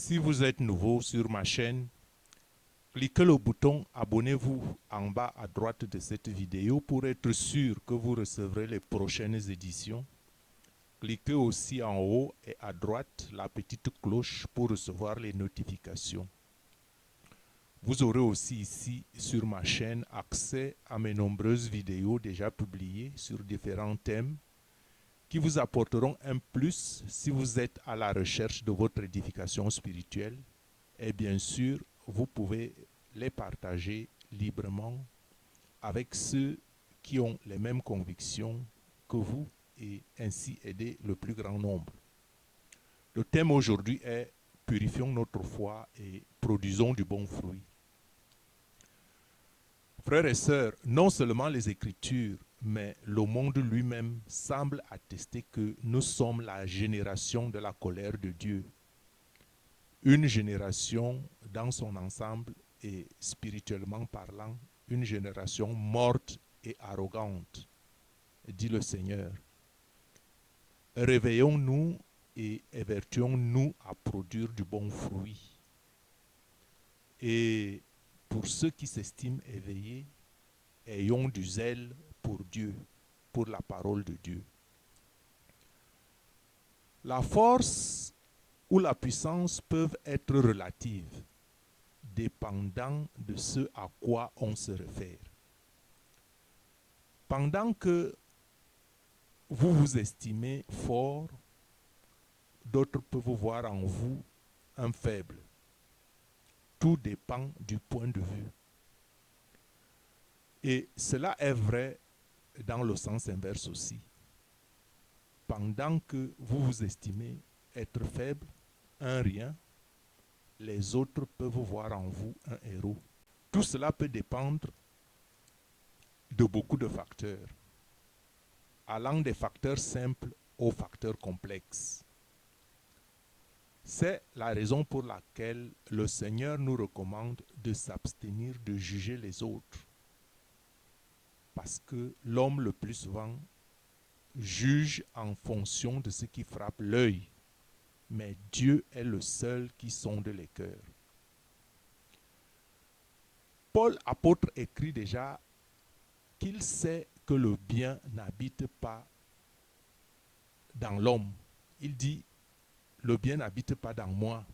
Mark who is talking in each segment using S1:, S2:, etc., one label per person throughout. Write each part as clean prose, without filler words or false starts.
S1: Si vous êtes nouveau sur ma chaîne, cliquez le bouton abonnez-vous en bas à droite de cette vidéo pour être sûr que vous recevrez les prochaines éditions. Cliquez aussi en haut et à droite la petite cloche pour recevoir les notifications. Vous aurez aussi ici sur ma chaîne accès à mes nombreuses vidéos déjà publiées sur différents thèmes qui vous apporteront un plus si vous êtes à la recherche de votre édification spirituelle. Et bien sûr, vous pouvez les partager librement avec ceux qui ont les mêmes convictions que vous et ainsi aider le plus grand nombre. Le thème aujourd'hui est « Purifions notre foi et produisons du bon fruit ». Frères et sœurs, non seulement les Écritures, mais le monde lui-même semble attester que nous sommes la génération de la colère de Dieu. Une génération dans son ensemble et spirituellement parlant, une génération morte et arrogante, dit le Seigneur. Réveillons-nous et évertuons-nous à produire du bon fruit. Et pour ceux qui s'estiment éveillés, ayons du zèle pour Dieu, pour la parole de Dieu. La force ou la puissance peuvent être relatives, dépendant de ce à quoi on se réfère. Pendant que vous vous estimez fort, d'autres peuvent voir en vous un faible. Tout dépend du point de vue. Et cela est vrai dans le sens inverse aussi. Pendant que vous vous estimez être faible, un rien, les autres peuvent voir en vous un héros. Tout cela peut dépendre de beaucoup de facteurs, allant des facteurs simples aux facteurs complexes. C'est la raison pour laquelle le Seigneur nous recommande de s'abstenir de juger les autres. Parce que l'homme le plus souvent juge en fonction de ce qui frappe l'œil, mais Dieu est le seul qui sonde les cœurs. Paul apôtre écrit déjà qu'il sait que le bien n'habite pas dans l'homme. Il dit, le bien n'habite pas dans moi.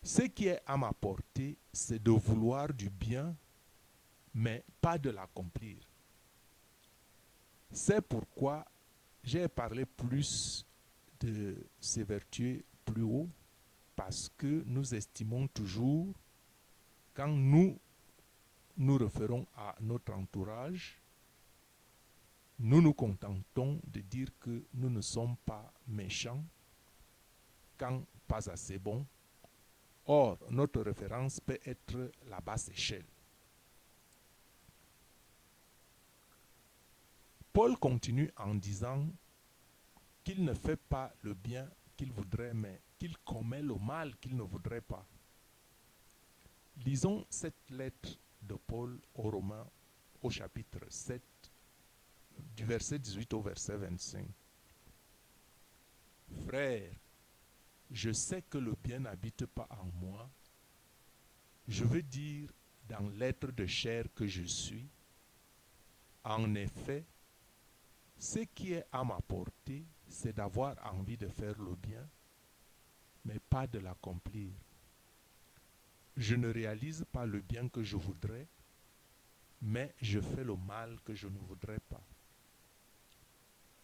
S1: Ce qui est à ma portée, c'est de vouloir du bien, mais pas de l'accomplir. C'est pourquoi j'ai parlé plus de ces vertus plus haut, parce que nous estimons toujours, quand nous nous référons à notre entourage, nous nous contentons de dire que nous ne sommes pas méchants, quand pas assez bons. Or, notre référence peut être la basse échelle. Paul continue en disant qu'il ne fait pas le bien qu'il voudrait, mais qu'il commet le mal qu'il ne voudrait pas. Lisons cette lettre de Paul aux Romains au chapitre 7, du verset 18 au verset 25. Frères, je sais que le bien n'habite pas en moi. Je veux dire dans l'être de chair que je suis. En effet, ce qui est à ma portée, c'est d'avoir envie de faire le bien, mais pas de l'accomplir. Je ne réalise pas le bien que je voudrais, mais je fais le mal que je ne voudrais pas.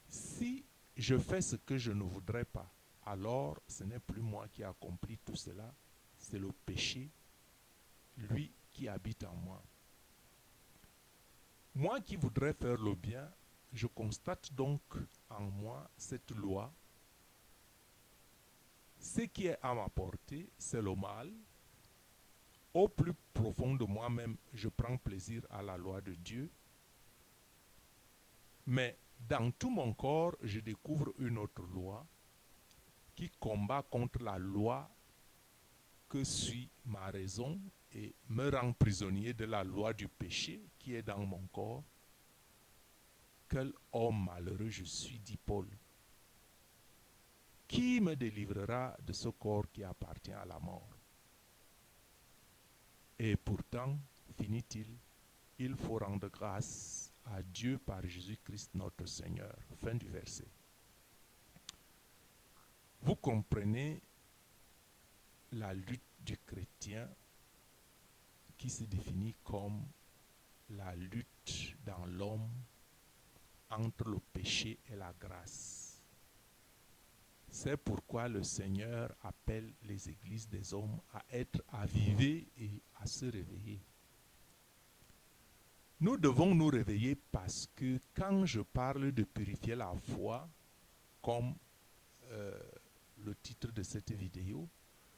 S1: Si je fais ce que je ne voudrais pas, alors ce n'est plus moi qui accomplis tout cela, c'est le péché, lui qui habite en moi. Moi qui voudrais faire le bien, je constate donc en moi cette loi. Ce qui est à ma portée, c'est le mal. Au plus profond de moi-même, je prends plaisir à la loi de Dieu. Mais dans tout mon corps, je découvre une autre loi qui combat contre la loi que suit ma raison et me rend prisonnier de la loi du péché qui est dans mon corps. Quel homme malheureux je suis, dit Paul. qui me délivrera de ce corps qui appartient à la mort? Et pourtant, finit-il, il faut rendre grâce à Dieu par Jésus-Christ notre Seigneur. Fin du verset. Vous comprenez la lutte du chrétien qui se définit comme la lutte dans l'homme entre le péché et la grâce. C'est pourquoi le Seigneur appelle les églises des hommes à être avivées et à se réveiller. Nous devons nous réveiller parce que quand je parle de purifier la foi, comme le titre de cette vidéo,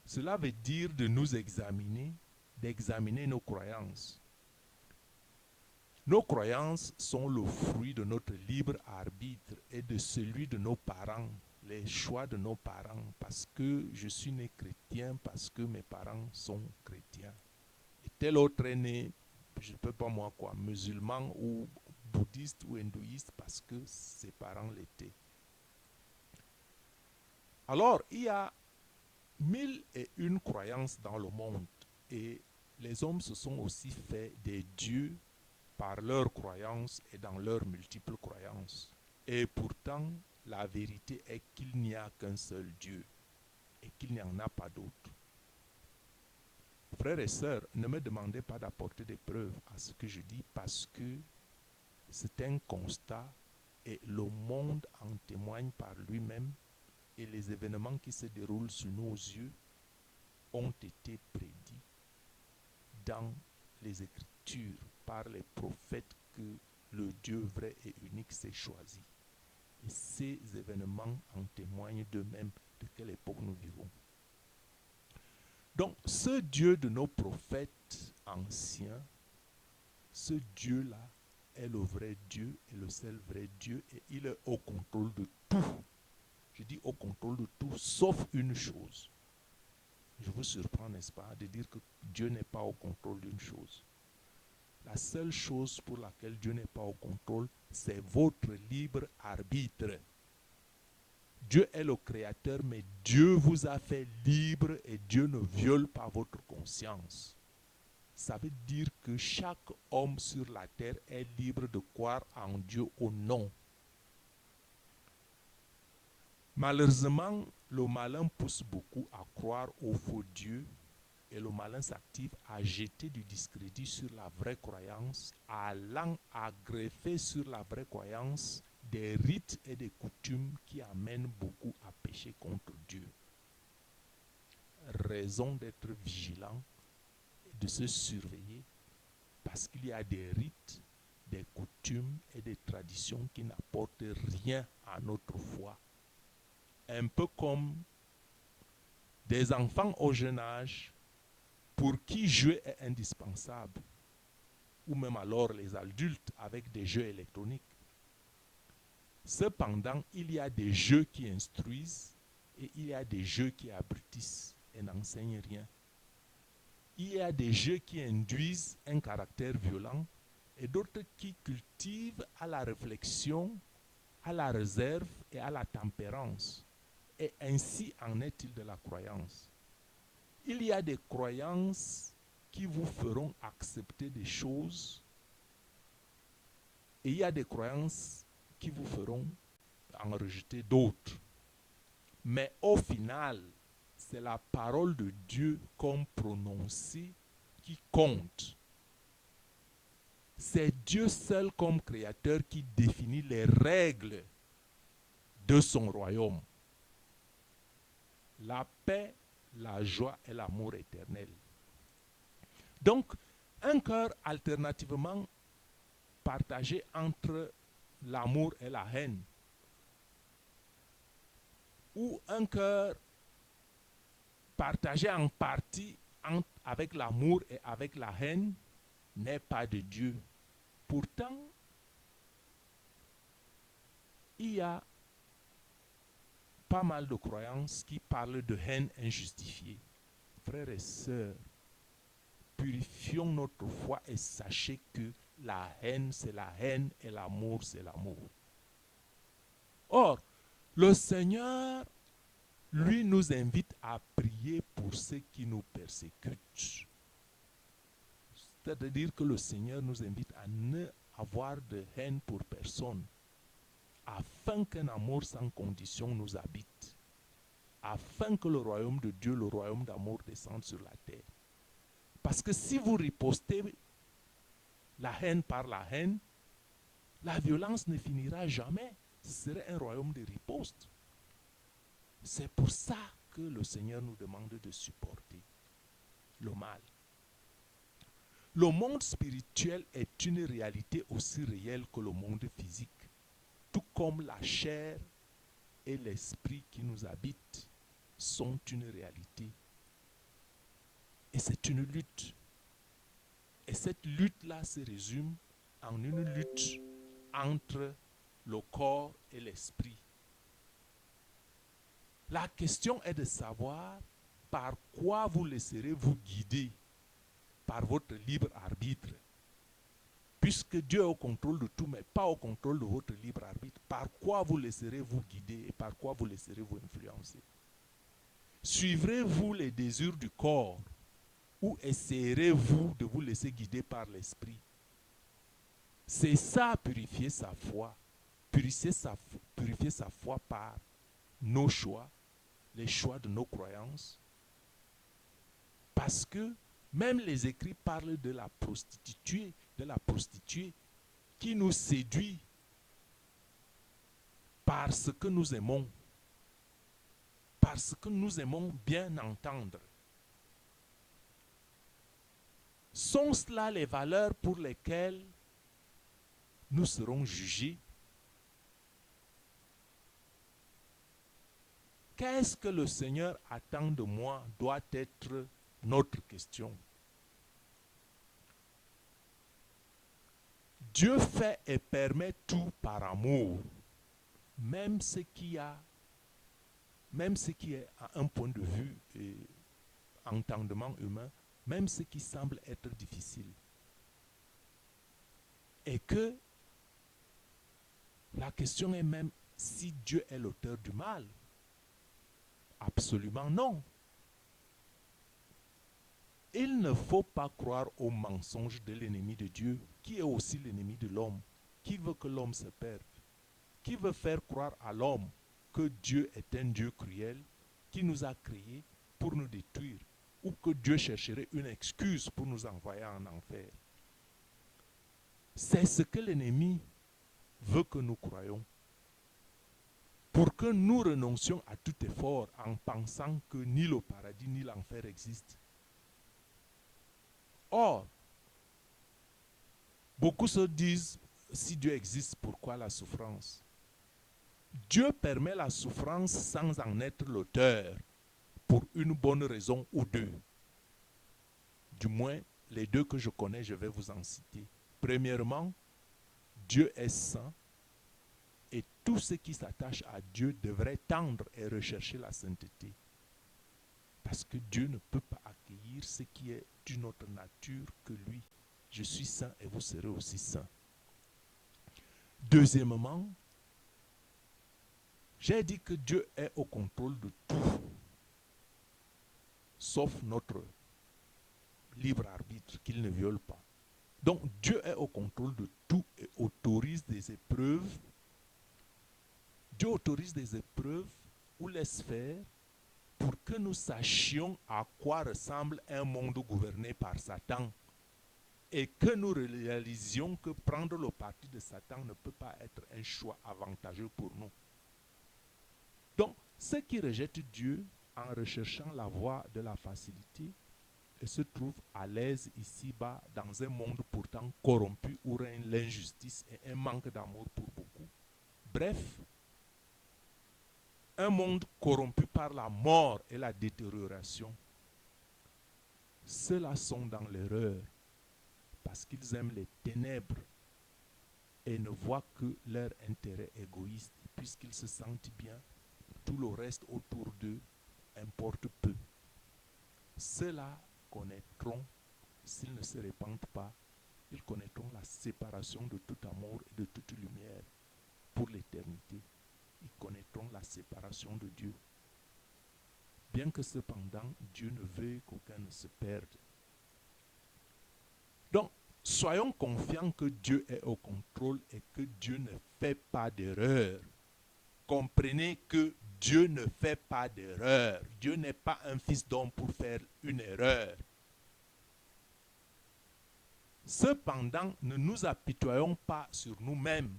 S1: cela veut dire de nous examiner, d'examiner nos croyances. Nos croyances sont le fruit de notre libre arbitre et de celui de nos parents, les choix de nos parents, parce que je suis né chrétien, parce que mes parents sont chrétiens. Et tel autre est né, je ne peux pas moi quoi, musulman ou bouddhiste ou hindouiste, parce que ses parents l'étaient. Alors, il y a 1001 croyances dans le monde et les hommes se sont aussi fait des dieux par leurs croyances et dans leurs multiples croyances. Et pourtant, la vérité est qu'il n'y a qu'un seul Dieu et qu'il n'y en a pas d'autre. Frères et sœurs, ne me demandez pas d'apporter des preuves à ce que je dis parce que c'est un constat et le monde en témoigne par lui-même et les événements qui se déroulent sous nos yeux ont été prédits dans les Écritures par les prophètes que le Dieu vrai et unique s'est choisi. Et ces événements en témoignent d'eux-mêmes de quelle époque nous vivons. Donc, ce Dieu de nos prophètes anciens, ce Dieu-là est le vrai Dieu et le seul vrai Dieu et il est au contrôle de tout. Je dis au contrôle de tout, sauf une chose. Je vous surprends, n'est-ce pas, de dire que Dieu n'est pas au contrôle d'une chose. La seule chose pour laquelle Dieu n'est pas au contrôle, c'est votre libre arbitre. Dieu est le créateur, mais Dieu vous a fait libre et Dieu ne viole pas votre conscience. Ça veut dire que chaque homme sur la terre est libre de croire en Dieu ou non. Malheureusement, le malin pousse beaucoup à croire au faux Dieu et le malin s'active à jeter du discrédit sur la vraie croyance, allant à greffer sur la vraie croyance des rites et des coutumes qui amènent beaucoup à pécher contre Dieu. Raison d'être vigilant et de se surveiller parce qu'il y a des rites, des coutumes et des traditions qui n'apportent rien à notre foi. Un peu comme des enfants au jeune âge pour qui jouer est indispensable, ou même alors les adultes avec des jeux électroniques. Cependant, il y a des jeux qui instruisent et il y a des jeux qui abrutissent et n'enseignent rien. Il y a des jeux qui induisent un caractère violent et d'autres qui cultivent à la réflexion, à la réserve et à la tempérance. Et ainsi en est-il de la croyance. Il y a des croyances qui vous feront accepter des choses et il y a des croyances qui vous feront en rejeter d'autres. Mais au final, c'est la parole de Dieu comme prononcée qui compte. C'est Dieu seul comme créateur qui définit les règles de son royaume. La paix, la joie et l'amour éternel. Donc, un cœur alternativement partagé entre l'amour et la haine, ou un cœur partagé en partie avec l'amour et avec la haine, n'est pas de Dieu. Pourtant, il y a pas mal de croyances qui parlent de haine injustifiée. Frères et sœurs, purifions notre foi et sachez que la haine, c'est la haine et l'amour, c'est l'amour. Or, le Seigneur lui nous invite à prier pour ceux qui nous persécutent. C'est-à-dire que le Seigneur nous invite à ne avoir de haine pour personne, afin qu'un amour sans condition nous habite, afin que le royaume de Dieu, le royaume d'amour, descende sur la terre. Parce que si vous ripostez la haine par la haine, la violence ne finira jamais. Ce serait un royaume de riposte. C'est pour ça que le Seigneur nous demande de supporter le mal. Le monde spirituel est une réalité aussi réelle que le monde physique, tout comme la chair et l'esprit qui nous habitent sont une réalité. Et c'est une lutte. Et cette lutte-là se résume en une lutte entre le corps et l'esprit. La question est de savoir par quoi vous laisserez-vous guider par votre libre arbitre. Puisque Dieu est au contrôle de tout, mais pas au contrôle de votre libre arbitre. Par quoi vous laisserez-vous guider et par quoi vous laisserez-vous influencer? Suivrez-vous les désirs du corps ou essayerez-vous de vous laisser guider par l'esprit? C'est ça, purifier sa foi. Purifier sa foi par nos choix, les choix de nos croyances. Parce que même les écrits parlent de la prostituée qui nous séduit parce que nous aimons. Parce que nous aimons bien entendre. Sont cela les valeurs pour lesquelles nous serons jugés? Qu'est-ce que le Seigneur attend de moi doit être notre question. Dieu fait et permet tout par amour, même ce qui est à un point de vue et entendement humain, même ce qui semble être difficile. Et que la question est même si Dieu est l'auteur du mal. Absolument non. Il ne faut pas croire aux mensonges de l'ennemi de Dieu, qui est aussi l'ennemi de l'homme, qui veut que l'homme se perde, qui veut faire croire à l'homme que Dieu est un Dieu cruel, qui nous a créés pour nous détruire, ou que Dieu chercherait une excuse pour nous envoyer en enfer. C'est ce que l'ennemi veut que nous croyions, pour que nous renoncions à tout effort en pensant que ni le paradis ni l'enfer existent. Or, beaucoup se disent, si Dieu existe, pourquoi la souffrance? Dieu permet la souffrance sans en être l'auteur, pour une bonne raison ou deux. Du moins, les deux que je connais, je vais vous en citer. Premièrement, Dieu est saint, et tout ce qui s'attache à Dieu devrait tendre et rechercher la sainteté. Parce que Dieu ne peut pas accueillir ce qui est d'une autre nature que lui. Je suis saint et vous serez aussi saints. Deuxièmement, j'ai dit que Dieu est au contrôle de tout, sauf notre libre arbitre qu'il ne viole pas. Donc Dieu est au contrôle de tout et autorise des épreuves. Dieu autorise des épreuves ou laisse faire pour que nous sachions à quoi ressemble un monde gouverné par Satan et que nous réalisions que prendre le parti de Satan ne peut pas être un choix avantageux pour nous. Donc, ceux qui rejettent Dieu en recherchant la voie de la facilité et se trouvent à l'aise ici-bas dans un monde pourtant corrompu où règne l'injustice et un manque d'amour pour beaucoup. Bref, un monde corrompu par la mort et la détérioration. Ceux-là sont dans l'erreur parce qu'ils aiment les ténèbres et ne voient que leur intérêt égoïste. Puisqu'ils se sentent bien, tout le reste autour d'eux importe peu. Ceux-là connaîtront, s'ils ne se répandent pas, ils connaîtront la séparation de tout amour et de toute lumière pour l'éternité. Ils connaîtront la séparation de Dieu. bien que cependant Dieu ne veuille qu'aucun ne se perde. Donc, soyons confiants que Dieu est au contrôle et que Dieu ne fait pas d'erreur. Comprenez que Dieu ne fait pas d'erreur. Dieu n'est pas un fils d'homme pour faire une erreur. Cependant, ne nous apitoyons pas sur nous-mêmes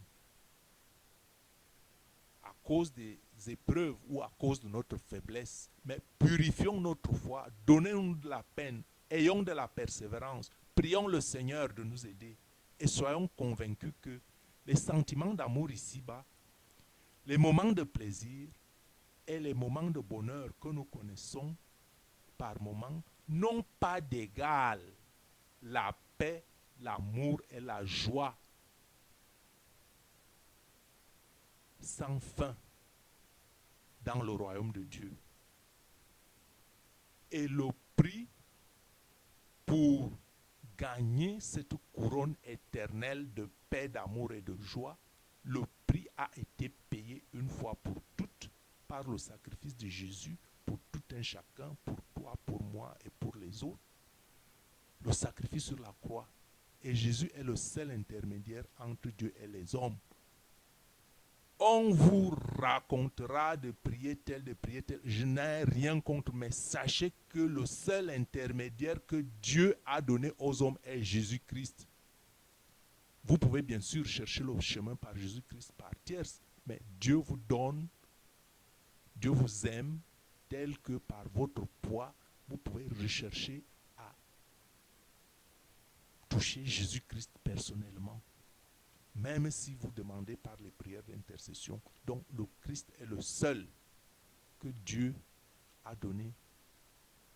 S1: à cause des épreuves ou à cause de notre faiblesse, mais purifions notre foi, donnons-nous de la peine, ayons de la persévérance, prions le Seigneur de nous aider et soyons convaincus que les sentiments d'amour ici-bas, les moments de plaisir et les moments de bonheur que nous connaissons par moments n'ont pas d'égal la paix, l'amour et la joie sans fin dans le royaume de Dieu. Et le prix pour gagner cette couronne éternelle de paix, d'amour et de joie, le prix a été payé une fois pour toutes par le sacrifice de Jésus pour tout un chacun, pour toi, pour moi et pour les autres. Le sacrifice sur la croix. Et Jésus est le seul intermédiaire entre Dieu et les hommes. On vous racontera de prier tel, de prier tel. Je n'ai rien contre, mais sachez que le seul intermédiaire que Dieu a donné aux hommes est Jésus-Christ. Vous pouvez bien sûr chercher le chemin par Jésus-Christ, par tierce, mais Dieu vous donne, Dieu vous aime, tel que par votre poids, vous pouvez rechercher à toucher Jésus-Christ personnellement. Même si vous demandez par les prières d'intercession. Donc le Christ est le seul que Dieu a donné,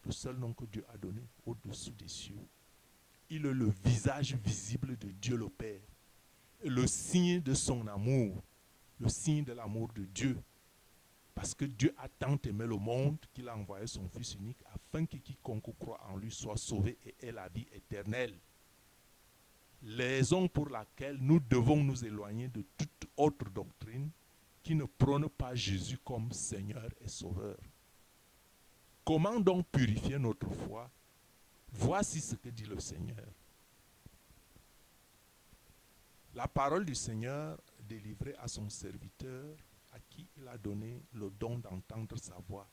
S1: le seul nom que Dieu a donné au-dessous des cieux. Il est le visage visible de Dieu le Père, le signe de son amour, le signe de l'amour de Dieu. Parce que Dieu a tant aimé le monde qu'il a envoyé son Fils unique afin que quiconque croit en lui soit sauvé et ait la vie éternelle. Raison pour laquelle nous devons nous éloigner de toute autre doctrine qui ne prône pas Jésus comme Seigneur et Sauveur. Comment donc purifier notre foi? Voici ce que dit le Seigneur. La parole du Seigneur délivrée à son serviteur, à qui il a donné le don d'entendre sa voix.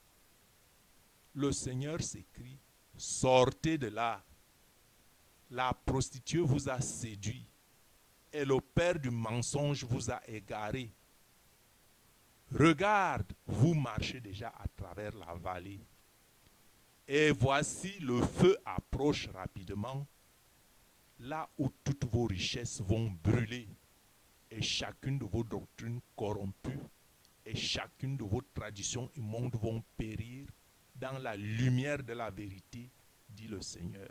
S1: Le Seigneur s'écrie, sortez de là. La prostituée vous a séduit et le père du mensonge vous a égaré. Regarde, vous marchez déjà à travers la vallée. Et voici le feu approche rapidement, là où toutes vos richesses vont brûler et chacune de vos doctrines corrompues et chacune de vos traditions immondes vont périr dans la lumière de la vérité, dit le Seigneur.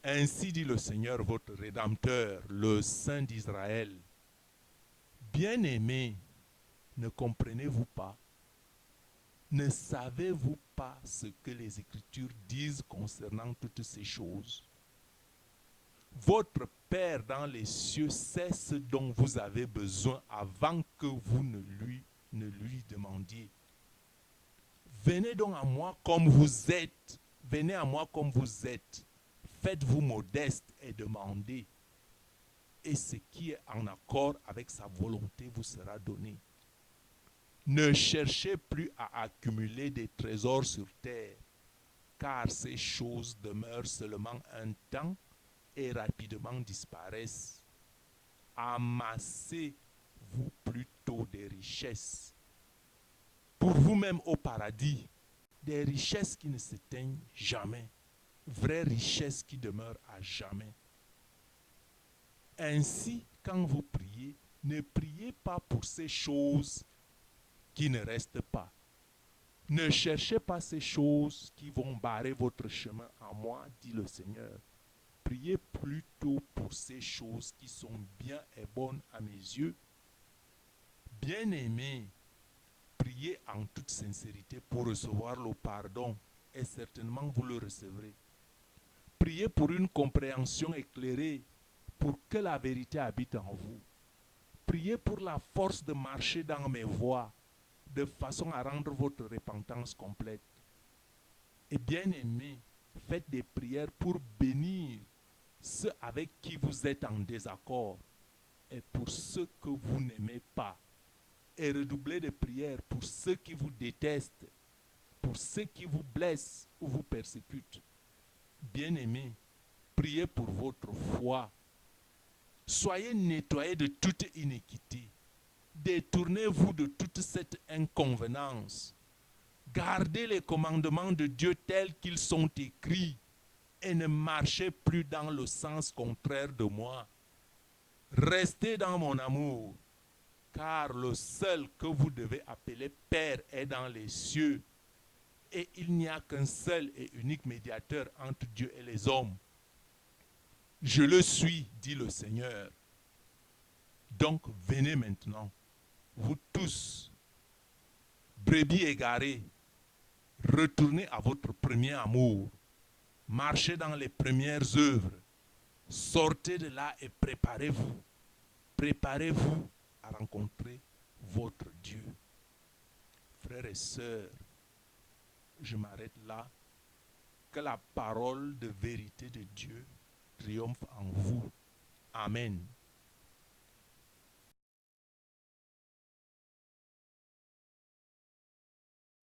S1: Ainsi dit le Seigneur, votre Rédempteur, le Saint d'Israël. Bien-aimés, ne comprenez-vous pas? Ne savez-vous pas ce que les Écritures disent concernant toutes ces choses? Votre Père dans les cieux sait ce dont vous avez besoin avant que vous ne lui demandiez. Venez donc à moi comme vous êtes. Venez à moi comme vous êtes. Faites-vous modeste et demandez. Et ce qui est en accord avec sa volonté vous sera donné. Ne cherchez plus à accumuler des trésors sur terre, car ces choses demeurent seulement un temps et rapidement disparaissent. Amassez-vous plutôt des richesses. Pour vous-même au paradis, des richesses qui ne s'éteignent jamais, vraies richesses qui demeurent à jamais. Ainsi, quand vous priez, ne priez pas pour ces choses qui ne restent pas. Ne cherchez pas ces choses qui vont barrer votre chemin à moi, dit le Seigneur. Priez plutôt pour ces choses qui sont bien et bonnes à mes yeux. Bien-aimés, priez en toute sincérité pour recevoir le pardon et certainement vous le recevrez. Priez pour une compréhension éclairée, pour que la vérité habite en vous. Priez pour la force de marcher dans mes voies. de façon à rendre votre repentance complète. Et bien aimé, faites des prières pour bénir ceux avec qui vous êtes en désaccord et pour ceux que vous n'aimez pas. Et redoublez de prières pour ceux qui vous détestent, pour ceux qui vous blessent ou vous persécutent. Bien-aimés, priez pour votre foi. Soyez nettoyés de toute iniquité. Détournez-vous de toute cette inconvenance. Gardez les commandements de Dieu tels qu'ils sont écrits et ne marchez plus dans le sens contraire de moi. Restez dans mon amour, car le seul que vous devez appeler Père est dans les cieux, et il n'y a qu'un seul et unique médiateur entre Dieu et les hommes. Je le suis, dit le Seigneur. Donc venez maintenant, vous tous, brebis égarés, retournez à votre premier amour, marchez dans les premières œuvres, sortez de là et préparez-vous. Préparez-vous à rencontrer votre Dieu. Frères et sœurs, je m'arrête là. Que la parole de vérité de Dieu triomphe en vous. Amen.